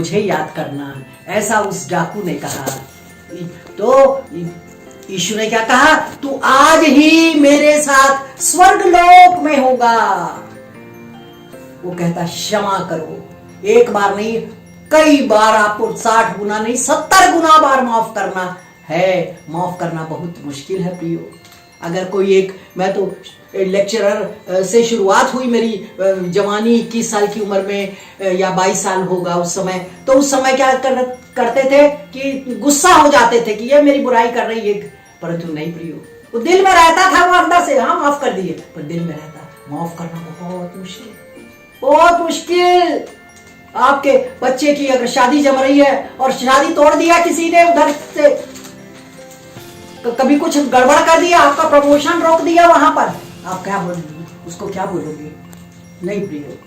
मुझे याद करना, ऐसा उस डाकू ने कहा। तो यीशु ने क्या कहा, तू आज ही मेरे साथ स्वर्ग लोक में होगा। वो कहता क्षमा करो, एक बार नहीं कई बार, आपको 60 गुना नहीं 70 गुना बार माफ करना है। माफ करना बहुत मुश्किल है प्रियो। अगर कोई एक, मैं तो लेक्चरर से शुरुआत हुई मेरी जवानी, 21 साल की उम्र में या 22 साल होगा उस समय। तो उस समय क्या करते थे कि गुस्सा हो जाते थे कि ये मेरी बुराई कर रही है, परंतु नहीं प्रियो, वो दिल में रहता था, वो अंदर से हाँ माफ कर दिए, पर दिल में रहता। माफ करना बहुत मुश्किल, बहुत मुश्किल। आपके बच्चे की अगर शादी जम रही है और शादी तोड़ दिया किसी ने उधर से, कभी कुछ गड़बड़ कर दिया, आपका प्रमोशन रोक दिया वहां पर, आप क्या बोलोगे, उसको क्या बोलोगे? नहीं प्रियो,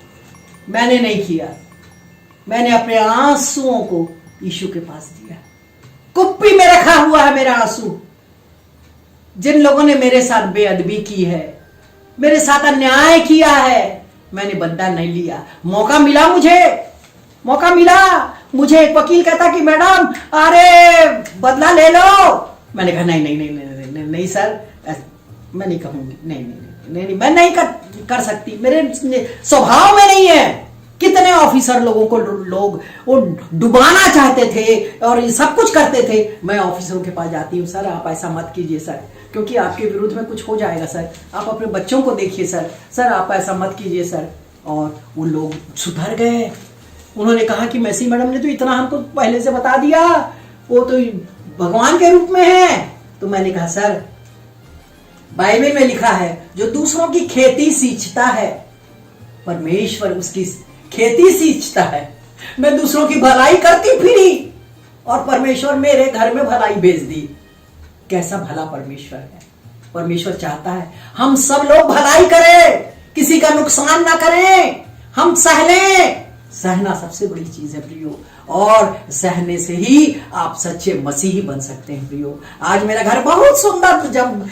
मैंने नहीं किया, मैंने अपने आंसुओं को यीशु के पास दिया। कुप्पी में रखा हुआ है मेरा आंसू। जिन लोगों ने मेरे साथ बेअदबी की है, मेरे साथ अन्याय किया है, मैंने बदला नहीं लिया। मौका मिला, मौका मिला, मुझे एक वकील कहता कि मैडम अरे बदला ले लो। मैंने कहा नहीं नहीं नहीं नहीं नहीं, नहीं, नहीं सर, मैं नहीं कहूंगी, नहीं नहीं नहीं, नहीं मैं नहीं कर सकती, मेरे स्वभाव में नहीं है। कितने ऑफिसर लोगों को लोग वो डुबाना चाहते थे और ये सब कुछ करते थे। मैं ऑफिसरों के पास जाती हूँ, सर आप ऐसा मत कीजिए सर, क्योंकि आपके विरुद्ध में कुछ हो जाएगा सर, आप अपने बच्चों को देखिए सर, सर आप ऐसा मत कीजिए सर। और वो लोग सुधर गए। उन्होंने कहा कि मैसी मैडम ने तो इतना हमको पहले से बता दिया, वो तो भगवान के रूप में है। तो मैंने कहा सर, बाइबल में लिखा है जो दूसरों की खेती सींचता है, परमेश्वर उसकी खेती सींचता है। मैं दूसरों की भलाई करती फिरी और परमेश्वर मेरे घर में भलाई भेज दी। कैसा भला परमेश्वर है। परमेश्वर चाहता है हम सब लोग भलाई करें, किसी का नुकसान ना करें, हम सह लें। सहना सबसे बड़ी चीज है प्रियो, और सहने से ही आप सच्चे मसीही बन सकते हैं प्रियो। आज मेरा घर बहुत सुंदर जब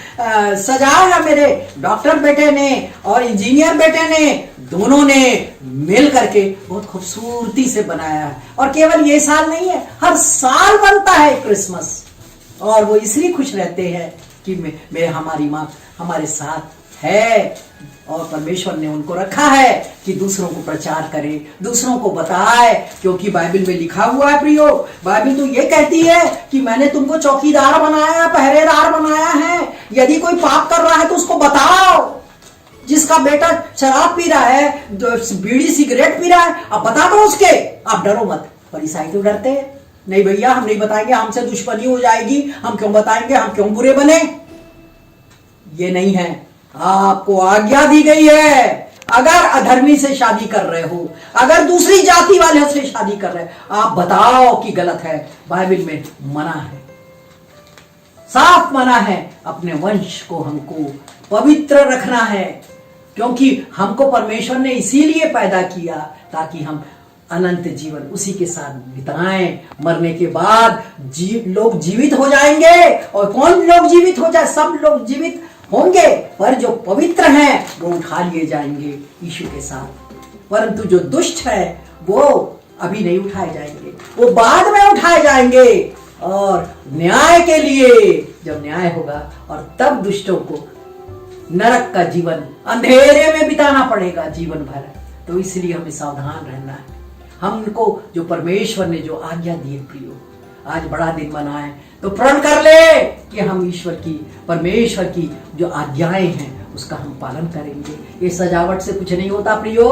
सजाया है, मेरे डॉक्टर बेटे ने और इंजीनियर बेटे ने, दोनों ने मिल करके बहुत खूबसूरती से बनाया है। और केवल ये साल नहीं है, हर साल बनता है क्रिसमस। और वो इसलिए खुश रहते हैं कि हमारी माँ हमारे साथ है, और परमेश्वर ने उनको रखा है कि दूसरों को प्रचार करे, दूसरों को बताए। क्योंकि बाइबल में लिखा हुआ है प्रियो, बाइबल तो ये कहती है कि मैंने तुमको चौकीदार बनाया, पहरेदार बनाया है। यदि कोई पाप कर रहा है तो उसको बताओ। जिसका बेटा शराब पी रहा है, बीड़ी सिगरेट पी रहा है, आप बता दो उसके, आप डरो मत। फरीसाई तो डरते हैं, नहीं भैया हम नहीं बताएंगे, हमसे दुश्मनी हो जाएगी, हम क्यों बताएंगे, हम क्यों बुरे बने। ये नहीं है, आपको आज्ञा दी गई है। अगर अधर्मी से शादी कर रहे हो, अगर दूसरी जाति वाले से शादी कर रहे हो, आप बताओ कि गलत है। बाइबल में मना है, साफ मना है। अपने वंश को हमको पवित्र रखना है, क्योंकि हमको परमेश्वर ने इसीलिए पैदा किया ताकि हम अनंत जीवन उसी के साथ बिताएं। मरने के बाद लोग जीवित हो जाएंगे। और कौन लोग जीवित हो जाए? सब लोग जीवित होंगे, पर जो पवित्र हैं वो उठा लिए जाएंगे यीशु के साथ। परंतु जो दुष्ट है वो अभी नहीं उठाए जाएंगे, वो बाद में उठाए जाएंगे। और न्याय के लिए जब न्याय होगा, और तब दुष्टों को नरक का जीवन अंधेरे में बिताना पड़ेगा जीवन भर। तो इसलिए हमें सावधान रहना है। हमको जो परमेश्वर ने जो आज्ञा दी है प्रियो, आज बड़ा दिन मनाए तो प्रण कर ले कि हम ईश्वर की, परमेश्वर की जो आज्ञाएं हैं उसका हम पालन करेंगे। ये सजावट से कुछ नहीं होता प्रियो,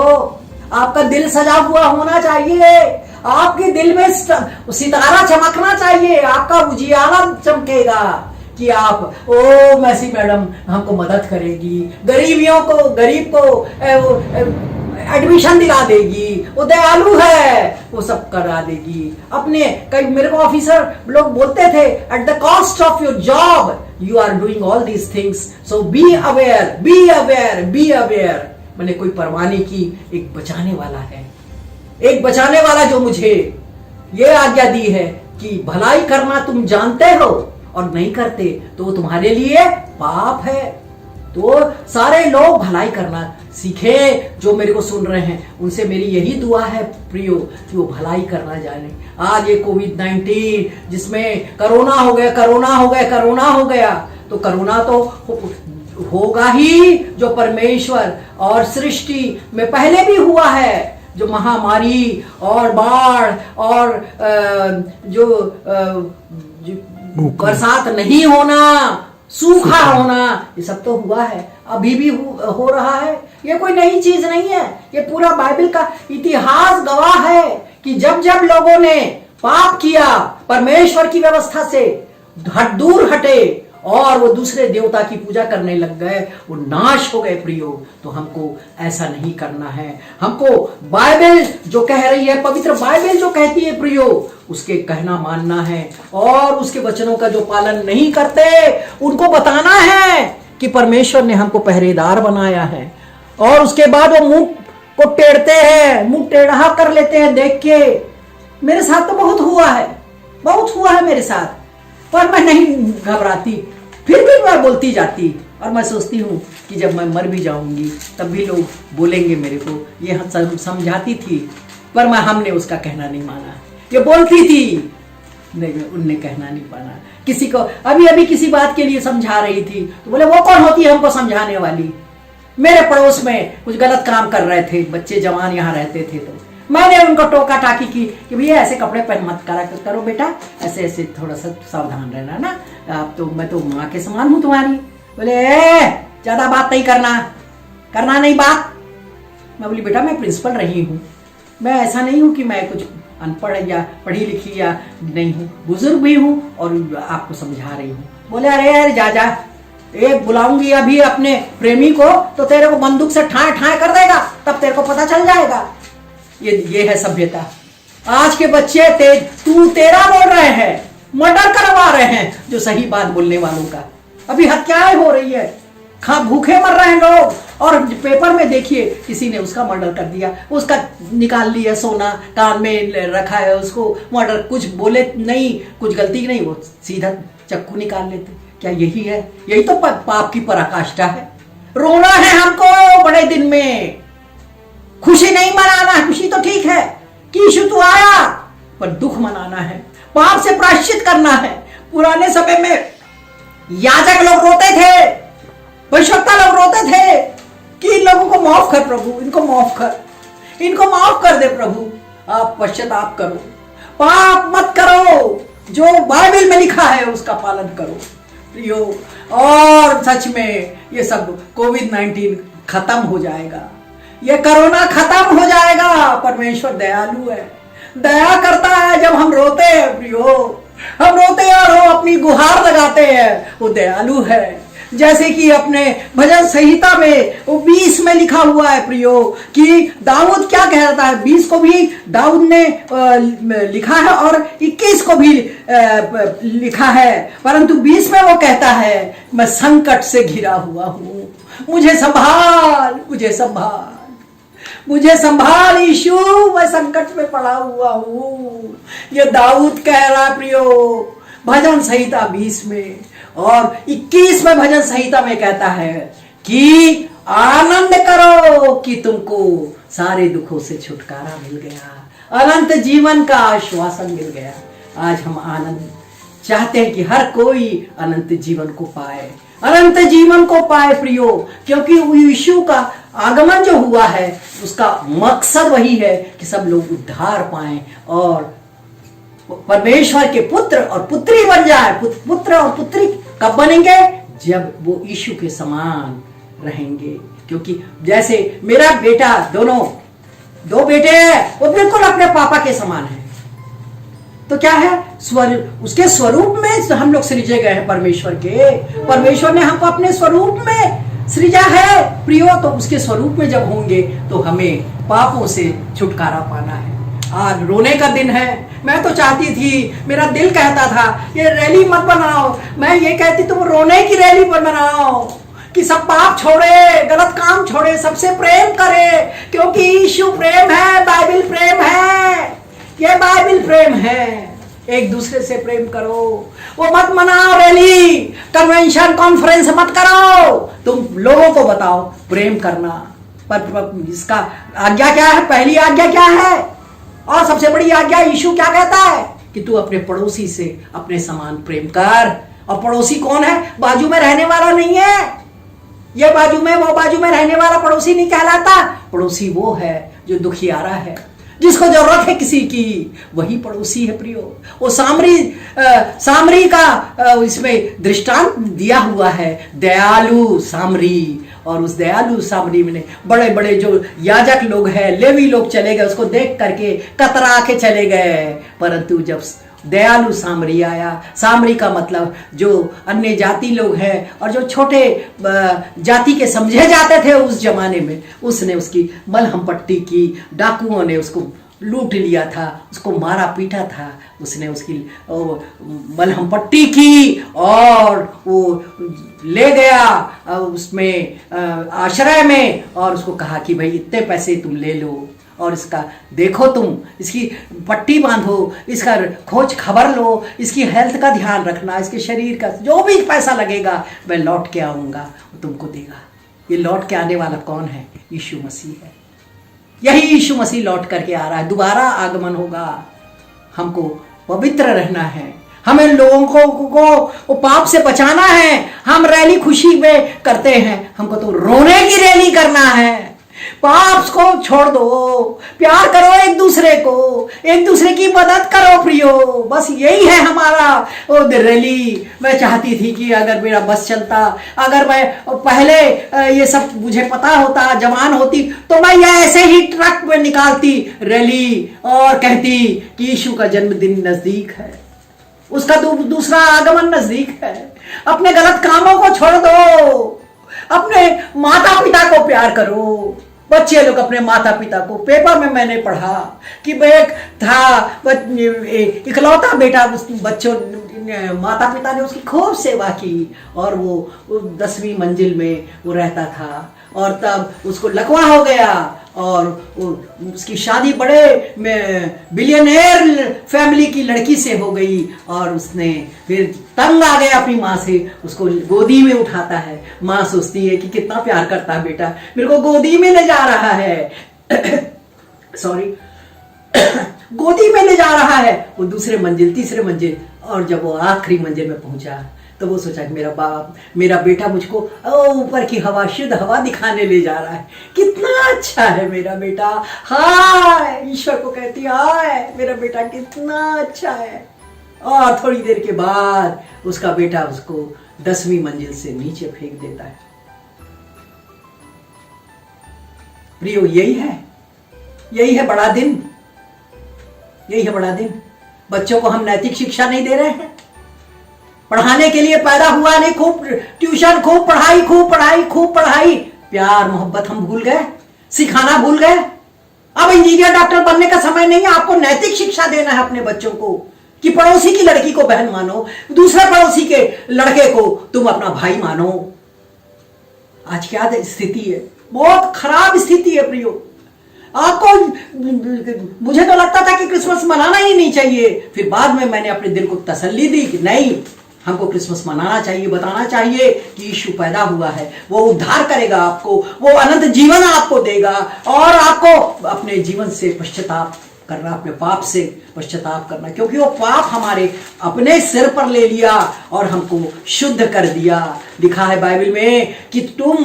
आपका दिल सजा हुआ होना चाहिए, आपके दिल में सितारा चमकना चाहिए, आपका उजियारा चमकेगा कि आप ओ मैसी मैडम हमको मदद करेगी, गरीब को एडमिशन दिला देगी, वो दयालु है, वो सब करा देगी। अपने कई मेरे को ऑफिसर लोग बोलते थे, at the cost of your job you are doing all these things, so be aware, be aware, be aware. मैंने कोई परवाह नहीं की, एक बचाने वाला है, एक बचाने वाला जो मुझे ये आज्ञा दी है कि भलाई करना तुम जानते हो और नहीं करते तो वो तुम्हारे लिए पाप है। तो सारे लोग भलाई करना सीखे। जो मेरे को सुन रहे हैं उनसे मेरी यही दुआ है प्रियो कि वो भलाई करना जाने। आज ये कोविड-19 जिसमें कोरोना हो गया, तो कोरोना तो होगा ही, जो परमेश्वर और सृष्टि में पहले भी हुआ है, जो महामारी और बाढ़ और जो बरसात नहीं होना, सूखा होना, ये सब तो हुआ है, अभी भी हो रहा है। ये कोई नई चीज नहीं है, ये पूरा बाइबल का इतिहास गवाह है कि जब जब लोगों ने पाप किया, परमेश्वर की व्यवस्था से दूर हटे और वो दूसरे देवता की पूजा करने लग गए, वो नाश हो गए प्रियो। तो हमको ऐसा नहीं करना है। हमको बाइबल जो कह रही है, पवित्र बाइबल जो कहती है प्रियो, उसके कहना मानना है। और उसके वचनों का जो पालन नहीं करते उनको बताना है कि परमेश्वर ने हमको पहरेदार बनाया है। और उसके बाद वो मुंह को टेढ़ते हैं, मुंह टेढ़ा कर लेते हैं देख के। मेरे साथ तो बहुत हुआ है मेरे साथ, पर मैं नहीं घबराती, फिर भी मैं बोलती जाती। और मैं सोचती हूँ कि जब मैं मर भी जाऊंगी तब भी लोग बोलेंगे मेरे को, ये हम समझाती थी, पर हमने उसका कहना नहीं माना। ये बोलती थी, नहीं, उनने कहना नहीं माना। किसी को अभी किसी बात के लिए समझा रही थी तो बोले वो कौन होती है हमको समझाने वाली। मेरे पड़ोस में कुछ गलत काम कर रहे थे बच्चे, जवान यहाँ रहते थे, तो मैंने उनको टोका टाकी की कि भैया ऐसे कपड़े पहन मत करो बेटा, ऐसे ऐसे थोड़ा सा सावधान रहना ना, आप तो, मैं तो माँ के समान हूँ तुम्हारी। बोले ज्यादा बात नहीं करना नहीं बात। मैं बोली बेटा मैं प्रिंसिपल रही हूँ, मैं ऐसा नहीं हूँ कि मैं कुछ अनपढ़ या पढ़ी लिखी या नहीं हूँ, बुजुर्ग भी हूँ और आपको समझा रही हूँ। बोले अरे यार जा, एक बुलाऊंगी अभी अपने प्रेमी को तो तेरे को बंदूक से ठाए ठाए कर देगा, तब तेरे को पता चल जाएगा। ये है सभ्यता। आज के बच्चे तेरा बोल रहे हैं, मर्डर करवा रहे हैं जो सही बात बोलने वालों का। अभी हत्याएं हो रही है, भूखे मर रहे हैं लोग। और पेपर में देखिए किसी ने उसका मर्डर कर दिया, उसका निकाल लिया सोना, कान में रखा है उसको, मर्डर, कुछ बोले नहीं, कुछ गलती नहीं, वो सीधा चक्कू निकाल लेते। क्या यही है? यही तो पाप की पराकाष्ठा है। रोना है हमको बड़े दिन में, खुशी नहीं मनाना है। खुशी तो ठीक है कि यीशु तो आया, पर दुख मनाना है, पाप से प्रायश्चित करना है। पुराने समय में याजक लोग रोते थे, भविष्यवक्ता लोग रोते थे कि इन लोगों को माफ कर प्रभु, इनको माफ कर दे प्रभु, आप पश्चाताप करो, पाप मत करो, जो बाइबल में लिखा है उसका पालन करो प्रियो। और सच में ये सब कोविड-19 खत्म हो जाएगा, ये कोरोना खत्म हो जाएगा। परमेश्वर दयालु है, दया करता है जब हम रोते हैं प्रियो, हम रोते हैं और वो अपनी गुहार लगाते हैं, वो दयालु है। जैसे कि अपने भजन संहिता में वो 20 में लिखा हुआ है प्रियो कि दाऊद क्या कह रहा है। 20 को भी दाऊद ने लिखा है और 21 को भी लिखा है, परंतु 20 में वो कहता है मैं संकट से घिरा हुआ हूं, मुझे संभाल यीशु, मैं संकट में पड़ा हुआ हूं। ये दाऊद कह रहा प्रियो भजन संहिता 20 में। और 21 में भजन संहिता में कहता है कि आनंद करो कि तुमको सारे दुखों से छुटकारा मिल गया, अनंत जीवन का आश्वासन मिल गया। आज हम आनंद चाहते हैं कि हर कोई अनंत जीवन को पाए, प्रियो, क्योंकि यीशु का आगमन जो हुआ है उसका मकसद वही है कि सब लोग उद्धार पाएं और परमेश्वर के पुत्र और पुत्री बन जाए। पुत्र और पुत्री कब बनेंगे? जब वो यीशु के समान रहेंगे। क्योंकि जैसे मेरा बेटा, दो बेटे हैं, वो बिल्कुल अपने पापा के समान है। तो क्या है, उसके स्वरूप में हम लोग सृजे गए हैं। परमेश्वर ने हमको अपने स्वरूप में सृजा है प्रियो। तो उसके स्वरूप में जब होंगे तो हमें पापों से छुटकारा पाना है। आज रोने का दिन है। मैं तो चाहती थी, मेरा दिल कहता था ये रैली मत बनाओ, मैं ये कहती तुम रोने की रैली पर बनाओ कि सब पाप छोड़े, गलत काम छोड़े, सबसे प्रेम करे, क्योंकि यीशु प्रेम है, बाइबल प्रेम है, ये बाइबल प्रेम है। एक दूसरे से प्रेम करो। वो मत मनाओ रैली, कन्वेंशन, कॉन्फ्रेंस मत करो। तुम लोगों को बताओ प्रेम करना। पर इसका आज्ञा क्या है? पहली आज्ञा क्या है और सबसे बड़ी आज्ञा यीशु क्या कहता है कि तू अपने पड़ोसी से अपने समान प्रेम कर। और पड़ोसी कौन है? बाजू में रहने वाला नहीं है, ये बाजू में वो बाजू में रहने वाला पड़ोसी नहीं कहलाता। पड़ोसी वो है जो दुखियारा है, जिसको जरूरत है किसी की, वही पड़ोसी है प्रियो। वो सामरी का इसमें दृष्टांत दिया हुआ है, दयालु सामरी। और उस दयालु सामरी में बड़े बड़े जो याजक लोग हैं, लेवी लोग चले गए, उसको देख करके कतरा के चले गए। परंतु जब दयालु सामरी आया, सामरी का मतलब जो अन्य जाति लोग हैं और जो छोटे जाति के समझे जाते थे उस जमाने में, उसने उसकी मलहम पट्टी की। डाकुओं ने उसको लूट लिया था, उसको मारा पीटा था, उसने उसकी मलहम पट्टी की और वो ले गया उसमें आश्रय में और उसको कहा कि भाई इतने पैसे तुम ले लो और इसका देखो, तुम इसकी पट्टी बांधो, इसका खोज खबर लो, इसकी हेल्थ का ध्यान रखना, इसके शरीर का जो भी पैसा लगेगा मैं लौट के आऊँगा, वो तुमको देगा। ये लौट के आने वाला कौन है? यीशु मसीह है। यही यीशु मसीह लौट करके आ रहा है, दोबारा आगमन होगा। हमको पवित्र रहना है, हमें लोगों को पाप से बचाना है। हम रैली खुशी में करते हैं, हमको तो रोने की रैली करना है। पाप को छोड़ दो, प्यार करो एक दूसरे को, एक दूसरे की मदद करो प्रियो। बस यही है हमारा रैली। मैं चाहती थी कि अगर मेरा बस चलता, अगर मैं पहले ये सब मुझे पता होता, जवान होती, तो मैं ये ऐसे ही ट्रक में निकालती रैली और कहती कि यीशु का जन्मदिन नजदीक है, उसका दूसरा आगमन नजदीक है। अपने गलत कामों को छोड़ दो, अपने माता पिता को प्यार करो। बच्चे लोग अपने माता पिता को, पेपर में मैंने पढ़ा कि एक था इकलौता बेटा, बच्चों माता पिता ने उसकी खूब सेवा की और वो 10वीं मंजिल में वो रहता था और तब उसको लकवा हो गया और उसकी शादी बड़े बिलियनेयर फैमिली की लड़की से हो गई और उसने फिर तंग आ गया अपनी माँ से, उसको गोदी में उठाता है। माँ सोचती है कि कितना प्यार करता है बेटा, मेरे को गोदी में ले जा रहा है सॉरी गोदी में ले जा रहा है। वो दूसरे मंजिल, तीसरे मंजिल, और जब वो आखिरी मंजिल में पहुंचा तो वो सोचा कि मेरा बेटा मुझको ऊपर की हवा, शुद्ध हवा दिखाने ले जा रहा है। कितना अच्छा है मेरा बेटा, हाय, ईश्वर को कहती हाय मेरा बेटा कितना अच्छा है। और थोड़ी देर के बाद उसका बेटा उसको 10वीं मंजिल से नीचे फेंक देता है। प्रियो, यही है बड़ा दिन, यही है बड़ा दिन। बच्चों को हम नैतिक शिक्षा नहीं दे रहे हैं, पढ़ाने के लिए पैदा हुआ नहीं, खूब ट्यूशन, खूब पढ़ाई, प्यार मोहब्बत हम भूल गए, सिखाना भूल गए। अब इंजीनियर डॉक्टर बनने का समय नहीं है, आपको नैतिक शिक्षा देना है अपने बच्चों को कि पड़ोसी की लड़की को बहन मानो, दूसरे पड़ोसी के लड़के को तुम अपना भाई मानो। आज क्या स्थिति है? बहुत खराब स्थिति है प्रियो। आपको, मुझे तो लगता था कि क्रिसमस मनाना ही नहीं चाहिए, फिर बाद में मैंने अपने दिल को तसल्ली दी कि नहीं, हमको क्रिसमस मनाना चाहिए, बताना चाहिए कि यीशु पैदा हुआ है, वो उद्धार करेगा आपको, वो अनंत जीवन आपको देगा और आपको अपने जीवन से पश्चाताप करना, अपने पाप से पश्चाताप करना, क्योंकि वो पाप हमारे अपने सिर पर ले लिया और हमको शुद्ध कर दिया। लिखा है बाइबल में कि तुम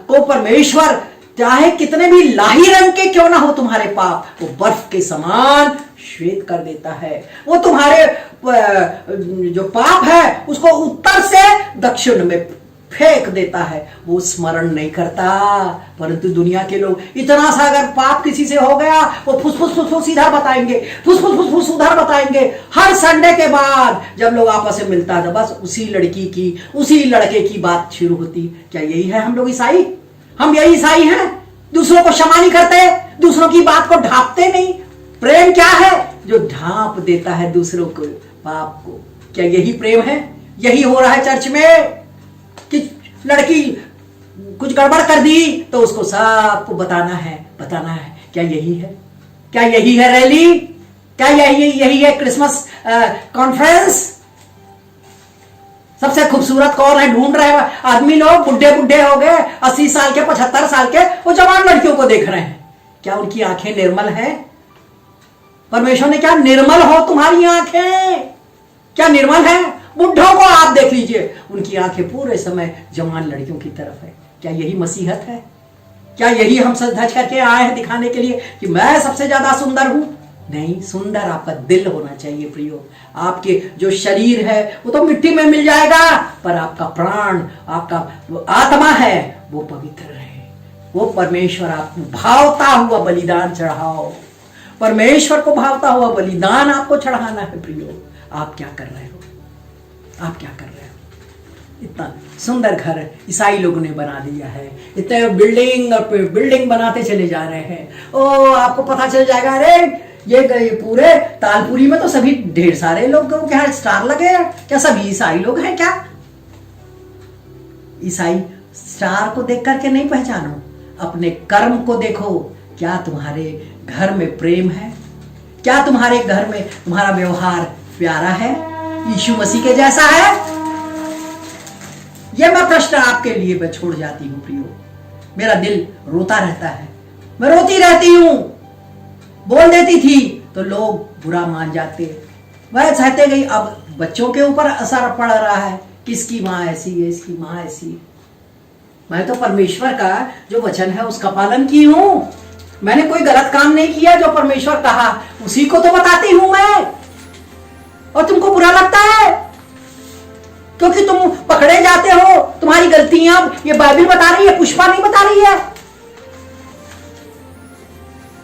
को परमेश्वर चाहे कितने भी लाही रंग के क्यों ना हो तुम्हारे पाप, वो बर्फ के समान श्वेत कर देता है। वो तुम्हारे जो पाप है उसको उत्तर से दक्षिण में फेंक देता है, वो स्मरण नहीं करता। परंतु दुनिया के लोग इतना सा अगर पाप किसी से हो गया, वो फुसफुस इधर बताएंगे, फुसफुस उधर बताएंगे। हर संडे के बाद जब लोग आपस में मिलता था, बस उसी लड़की की, उसी लड़के की बात शुरू होती। क्या यही है हम लोग ईसाई? हम यही ईसाई हैं? दूसरों को क्षमा नहीं करते, दूसरों की बात को ढांपते नहीं। प्रेम क्या है? जो ढांप देता है दूसरों को, पाप को। क्या यही प्रेम है? यही हो रहा है चर्च में कि लड़की कुछ गड़बड़ कर दी तो उसको सबको बताना है। क्या यही है? क्या यही है रैली? क्या यही है क्रिसमस कॉन्फ्रेंस? सबसे खूबसूरत कौन है ढूंढ रहे हैं आदमी लोग, बुढ़े बुढ़े हो गए 80 साल के 75 साल के, वो जवान लड़कियों को देख रहे हैं। क्या उनकी आंखें निर्मल हैं? परमेश्वर ने क्या निर्मल हो तुम्हारी आंखें? क्या निर्मल है? बुढ़ों को आप देख लीजिए, उनकी आंखें पूरे समय जवान लड़कियों की तरफ है। क्या यही मसीहत है? क्या यही हम सज धज करके आए हैं दिखाने के लिए कि मैं सबसे ज्यादा सुंदर हूं? नहीं, सुंदर आपका दिल होना चाहिए प्रियो। आपके जो शरीर है वो तो मिट्टी में मिल जाएगा, पर आपका प्राण, आपका आत्मा है वो पवित्र रहे। वो परमेश्वर आपको भावता हुआ बलिदान चढ़ाओ। परमेश्वर को भावता हुआ बलिदान आपको चढ़ाना है प्रियो। आप क्या कर रहे हो? आप क्या कर रहे हो? इतना सुंदर घर ईसाई लोगों ने बना दिया है, इतने बिल्डिंग और बिल्डिंग बनाते चले जा रहे हैं। ओ आपको पता चल जाएगा, अरे ये पूरे तालपुरी में तो सभी ढेर सारे लोगों के यहाँ स्टार लगे हैं। क्या सभी ईसाई लोग हैं क्या? ईसाई स्टार को देख करके नहीं पहचानो, अपने कर्म को देखो। क्या तुम्हारे घर में प्रेम है? क्या तुम्हारे घर में तुम्हारा व्यवहार प्यारा है, यीशु मसीह के जैसा है? यह मैं प्रश्न आपके लिए मैं छोड़ जाती हूँ प्रियो। मेरा दिल रोता रहता है, मैं रोती रहती हूँ। बोल देती थी तो लोग बुरा मान जाते, वह सहते गई। अब बच्चों के ऊपर असर पड़ रहा है, किसकी माँ ऐसी है, इसकी माँ ऐसी है। मैं तो परमेश्वर का जो वचन है उसका पालन की हूं। मैंने कोई गलत काम नहीं किया, जो परमेश्वर कहा उसी को तो बताती हूं मैं। और तुमको बुरा लगता है क्योंकि तुम पकड़े जाते हो, तुम्हारी गलतियां ये बाइबल बता रही है, पुष्पा नहीं बता रही है।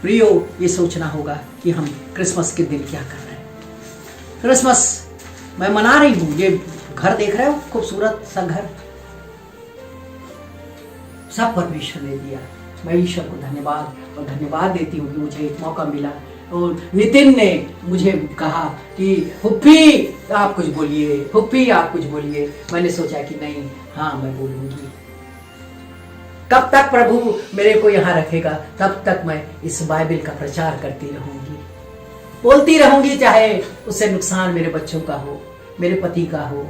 प्रियो, ये सोचना होगा कि हम क्रिसमस के दिन क्या कर रहे हैं। क्रिसमस मैं मना रही हूं। ये घर देख रहे हो, खूबसूरत सा घर, सब परमेश्वर ने दिया। मैं ईश्वर को धन्यवाद देती हूँ कि मुझे एक मौका मिला। और नितिन ने मुझे कहा कि हुप्पी आप कुछ बोलिए, हुप्पी आप कुछ बोलिए। मैंने सोचा कि नहीं, हाँ मैं बोलूंगी। कब तक प्रभु मेरे को यहाँ रखेगा, तब तक मैं इस बाइबल का प्रचार करती रहूंगी, बोलती रहूंगी, चाहे उससे नुकसान मेरे बच्चों का हो, मेरे पति का हो,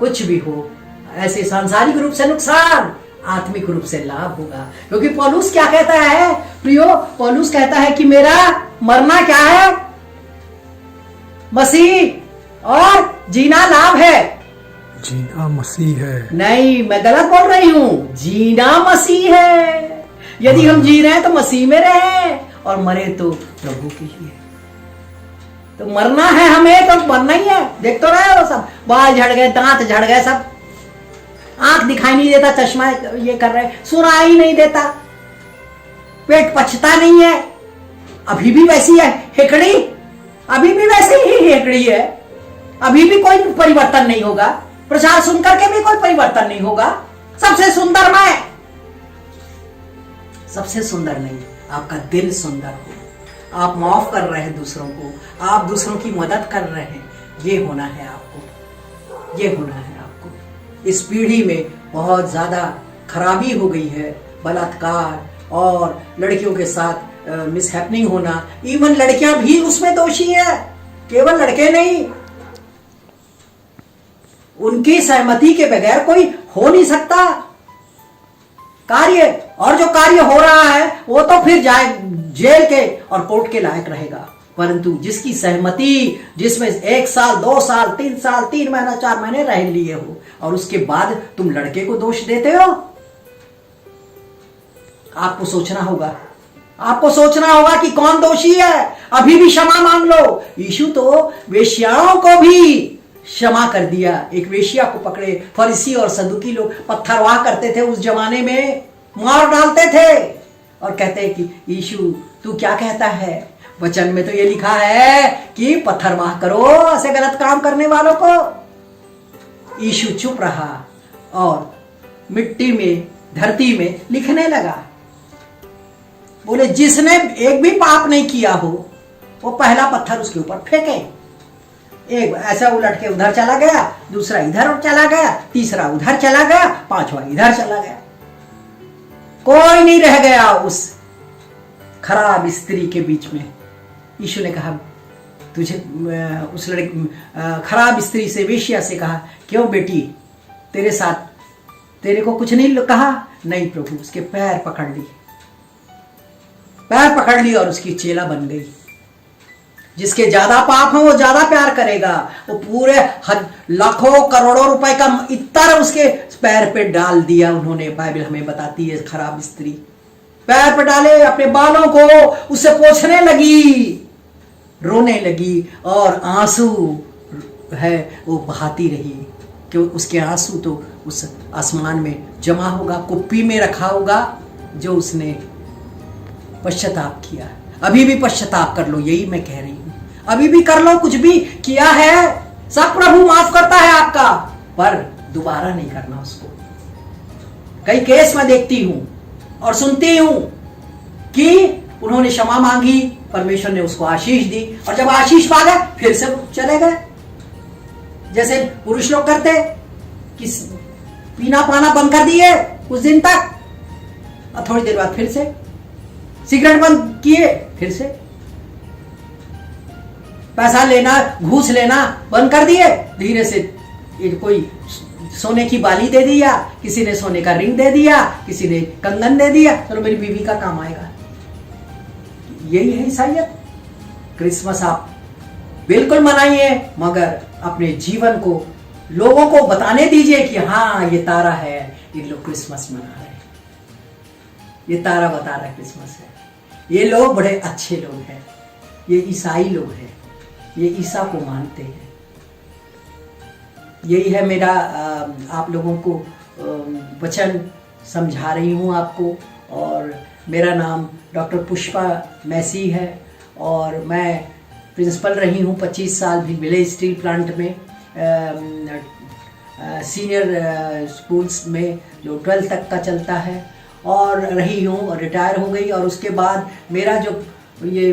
कुछ भी हो। ऐसे सांसारिक रूप से नुकसान, आत्मिक रूप से लाभ होगा। क्योंकि पौलुस क्या कहता है प्रियो? पौलुस कहता है कि मेरा मरना क्या है, मसीह, और जीना लाभ है। जीना मसीह है। नहीं, मैं गलत बोल रही हूं, जीना मसीह है। यदि हम जी रहे हैं तो मसीह में रहे, और मरे तो प्रभु के लिए। तो मरना है हमें, तो मरना ही है। देख तो रहे हो, सब बाल झड़ गए, दांत झड़ गए, सब आंख दिखाई नहीं देता, चश्मा ये कर रहे, सुनाई नहीं देता, पेट पचता नहीं है, अभी भी वैसी है हेकड़ी, अभी भी वैसे ही हेकड़ी है, अभी भी कोई परिवर्तन नहीं होगा। प्रचार सुनकर के भी कोई परिवर्तन नहीं होगा। सबसे सुंदर मैं, सबसे सुंदर नहीं, आपका दिल सुंदर हो, आप माफ कर रहे हैं दूसरों को, आप दूसरों की मदद कर रहे हैं, ये होना है आपको, ये होना है आपको। इस पीढ़ी में बहुत ज्यादा खराबी हो गई है, बलात्कार और लड़कियों के साथ मिसहैपनिंग होना। इवन लड़कियां भी उसमें दोषी है, केवल लड़के नहीं। उनकी सहमति के बगैर कोई हो नहीं सकता कार्य, और जो कार्य हो रहा है वो तो फिर जाए जेल के और कोर्ट के लायक रहेगा। परंतु जिसकी सहमति, जिसमें 1 साल 2 साल 3 साल 3 महीना 4 महीने रह लिए हो, और उसके बाद तुम लड़के को दोष देते हो, आपको सोचना होगा, आपको सोचना होगा कि कौन दोषी है। अभी भी क्षमा मांग लो। यीशु तो वेश्याओं को भी क्षमा कर दिया। एक वेश्या को पकड़े, फरीसी और सदुकी लोग पत्थरवाह करते थे उस जमाने में, मार डालते थे और कहते कि यीशु तू क्या कहता है? वचन में तो ये लिखा है कि पत्थरवाह करो ऐसे गलत काम करने वालों को। यीशु चुप रहा और मिट्टी में, धरती में लिखने लगा। बोले जिसने एक भी पाप नहीं किया हो वो पहला पत्थर उसके ऊपर फेंके। एक ऐसा उलट के उधर चला गया, दूसरा इधर चला गया, तीसरा उधर चला गया, पांचवा इधर चला गया। कोई नहीं रह गया उस खराब स्त्री के बीच में। यीशु ने कहा तुझे उस खराब स्त्री से, वेश्या से कहा, क्यों बेटी, तेरे साथ तेरे को कुछ नहीं कहा? नहीं प्रभु, उसके पैर पकड़ ली और उसकी चेला बन गई। जिसके ज्यादा पाप हो वो ज्यादा प्यार करेगा। वो पूरे लाखों करोड़ों रुपए का इत्तर उसके पैर पे डाल दिया उन्होंने। बाइबल हमें बताती है खराब स्त्री पैर पे डाले, अपने बालों को उससे पोंछने लगी, रोने लगी और आंसू है वो बहाती रही कि उसके आंसू तो उस आसमान में जमा होगा, कुप्पी में रखा होगा जो उसने पश्चाताप किया। अभी भी पश्चाताप कर लो, यही मैं कह रही हूं। अभी भी कर लो, कुछ भी किया है सब प्रभु माफ करता है आपका, पर दोबारा नहीं करना उसको। कई केस में देखती हूं और सुनती हूं कि उन्होंने क्षमा मांगी, परमेश्वर ने उसको आशीष दी, और जब आशीष पा गए फिर से चले गए। जैसे पुरुष लोग करते कि पीना पाना बंद कर दिए कुछ दिन तक, और थोड़ी देर बाद फिर से सिगरेट बंद किए, फिर से पैसा लेना, घूस लेना बंद कर दिए, धीरे से कोई सोने की बाली दे दिया, किसी ने सोने का रिंग दे दिया, किसी ने कंगन दे दिया, चलो मेरी बीवी का काम आएगा। यही है ईसाइयत। क्रिसमस आप बिल्कुल मनाइए, मगर अपने जीवन को लोगों को बताने दीजिए कि हाँ ये तारा है, ये लोग क्रिसमस मना रहे हैं, ये तारा बता रहा है क्रिसमस है, ये लोग बड़े अच्छे लोग हैं, ये ईसाई लोग हैं, ये ईसा को मानते हैं। यही है मेरा आप लोगों को वचन समझा रही हूँ आपको। और मेरा नाम डॉक्टर पुष्पा मैसी है और मैं प्रिंसिपल रही हूँ 25 साल भी विलेज स्टील प्लांट में, सीनियर स्कूल्स में जो 12th तक का चलता है, और रही हूँ और रिटायर हो गई। और उसके बाद मेरा जो ये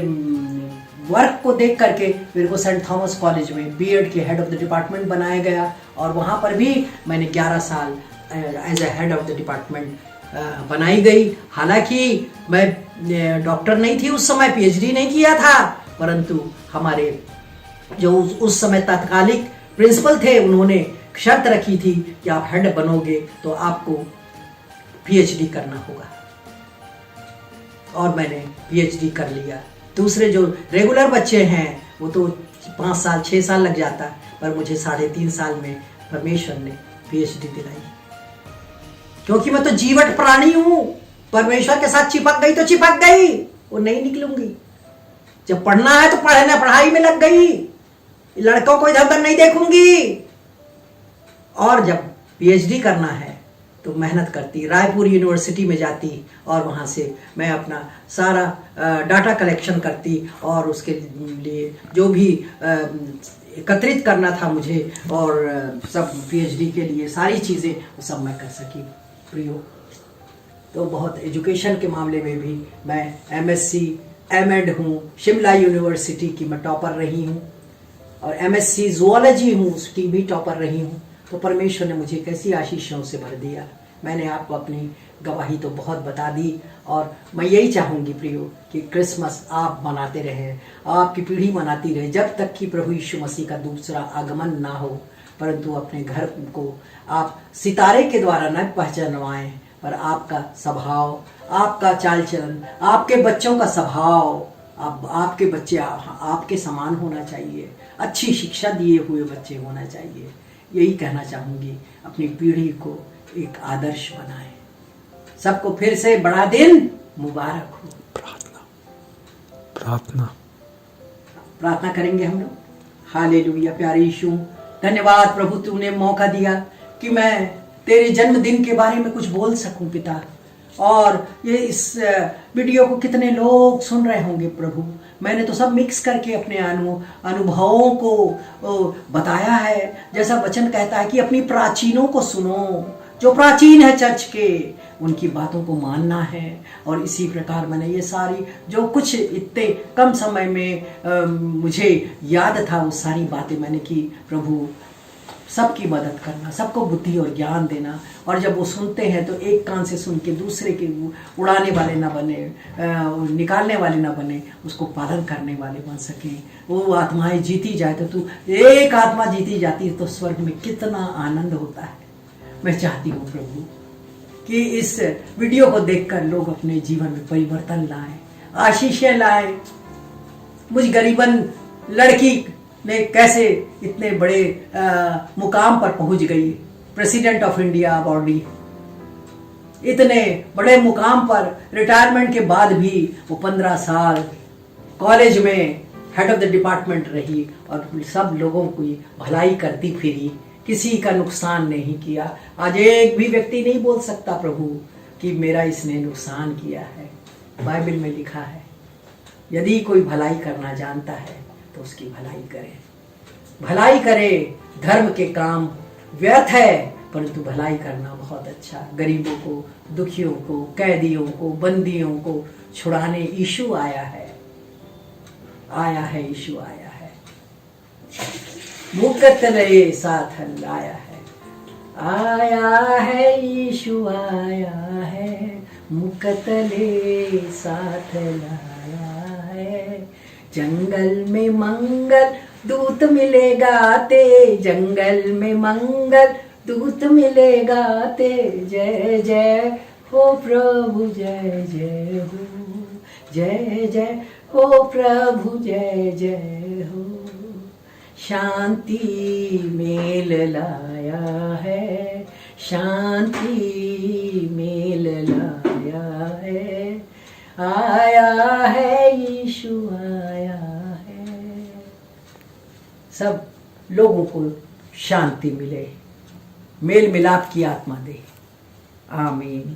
वर्क को देख करके मेरे को सेंट थॉमस कॉलेज में बीएड के हेड ऑफ द डिपार्टमेंट बनाया गया, और वहाँ पर भी मैंने 11 साल as a head of the department बनाई गई। हालांकि मैं डॉक्टर नहीं थी उस समय, पीएचडी नहीं किया था, परंतु हमारे जो उस समय तात्कालिक प्रिंसिपल थे उन्होंने शर्त रखी थी कि आप हेड बनोगे तो आपको पीएचडी करना होगा, और मैंने पीएचडी कर लिया। दूसरे जो रेगुलर बच्चे हैं वो तो 5 साल 6 साल लग जाता, पर मुझे 3.5 साल में परमेश्वर ने पीएचडी दिलाई, क्योंकि मैं तो जीवट प्राणी हूं। परमेश्वर के साथ चिपक गई तो चिपक गई, वो नहीं निकलूंगी। जब पढ़ना है तो पढ़ाई में लग गई, लड़कों को इधर उधर नहीं देखूंगी। और जब पीएचडी करना है तो मेहनत करती, रायपुर यूनिवर्सिटी में जाती, और वहाँ से मैं अपना सारा डाटा कलेक्शन करती, और उसके लिए जो भी एकत्रित करना था मुझे, और सब पीएचडी के लिए सारी चीज़ें सब मैं कर सकी प्रयोग। तो बहुत एजुकेशन के मामले में भी मैं एमएससी एमएड हूँ, शिमला यूनिवर्सिटी की मैं टॉपर रही हूँ, और एमएससी ज़ूलॉजी हूँ, उसकी भी टॉपर रही हूँ। तो परमेश्वर ने मुझे कैसी आशीषों से भर दिया। मैंने आपको अपनी गवाही तो बहुत बता दी, और मैं यही चाहूँगी प्रियो कि क्रिसमस आप मनाते रहें, आपकी पीढ़ी मनाती रहे, जब तक कि प्रभु यीशु मसीह का दूसरा आगमन ना हो। परंतु अपने घर को आप सितारे के द्वारा न पहचानवाएं, पर आपका स्वभाव, आपका चाल चलन, आपके बच्चों का स्वभाव, आपके बच्चे आपके समान होना चाहिए, अच्छी शिक्षा दिए हुए बच्चे होना चाहिए। यही कहना चाहूँगी, अपनी पीढ़ी को एक आदर्श बनाएं। सबको फिर से बड़ा दिन मुबारक हो। प्रार्थना करेंगे हम लोग। हालेलुया। प्यारे यीशु, धन्यवाद प्रभु, तूने मौका दिया कि मैं तेरे जन्मदिन के बारे में कुछ बोल सकूं पिता। और ये इस वीडियो को कितने लोग सुन रहे होंगे प्रभु। मैंने तो सब मिक्स करके अपने अनुभवों को बताया है। जैसा वचन कहता है कि अपनी प्राचीनों को सुनो, जो प्राचीन है चर्च के, उनकी बातों को मानना है। और इसी प्रकार मैंने ये सारी जो कुछ इतने कम समय में मुझे याद था, वो सारी बातें मैंने की प्रभु। सबकी मदद करना, सबको बुद्धि और ज्ञान देना, और जब वो सुनते हैं तो एक कान से सुन के दूसरे के उड़ाने वाले ना बने, निकालने वाले ना बने, उसको पालन करने वाले बन सकें। वो आत्माएं जीती जाए तो तू एक आत्मा जीती जाती है तो स्वर्ग में कितना आनंद होता है। मैं चाहती हूँ प्रभु कि इस वीडियो को देखकर लोग अपने जीवन में परिवर्तन लाएं, आशीषें लाएं। मुझ गरीबन लड़की ने कैसे इतने बड़े मुकाम पर पहुंच गई, प्रेसिडेंट ऑफ इंडिया बॉडी, इतने बड़े मुकाम पर रिटायरमेंट के बाद भी वो 15 साल कॉलेज में हेड ऑफ द डिपार्टमेंट रही और सब लोगों की भलाई करती फिरी, किसी का नुकसान नहीं किया। आज एक भी व्यक्ति नहीं बोल सकता प्रभु कि मेरा इसने नुकसान किया है। बाइबल में लिखा है यदि कोई भलाई करना जानता है तो उसकी भलाई करे, भलाई करे। धर्म के काम व्यर्थ है परंतु भलाई करना बहुत अच्छा। गरीबों को, दुखियों को, कैदियों को, बंदियों को छुड़ाने यीशु आया है, आया है, यीशु आया है। मुकतले साथ लाया है, आया है, यीशु आया है, मुकतले साथ लाया है। जंगल में मंगल दूत मिले गाते, जंगल में मंगल दूत मिले गाते, जय जय हो प्रभु, जय जय हो, जय जय हो प्रभु, जय जय हो। शांति मेल लाया है, शांति मेल लाया है, आया है, यीशु आया है। सब लोगों को शांति मिले, मेल मिलाप की आत्मा दे। आमीन।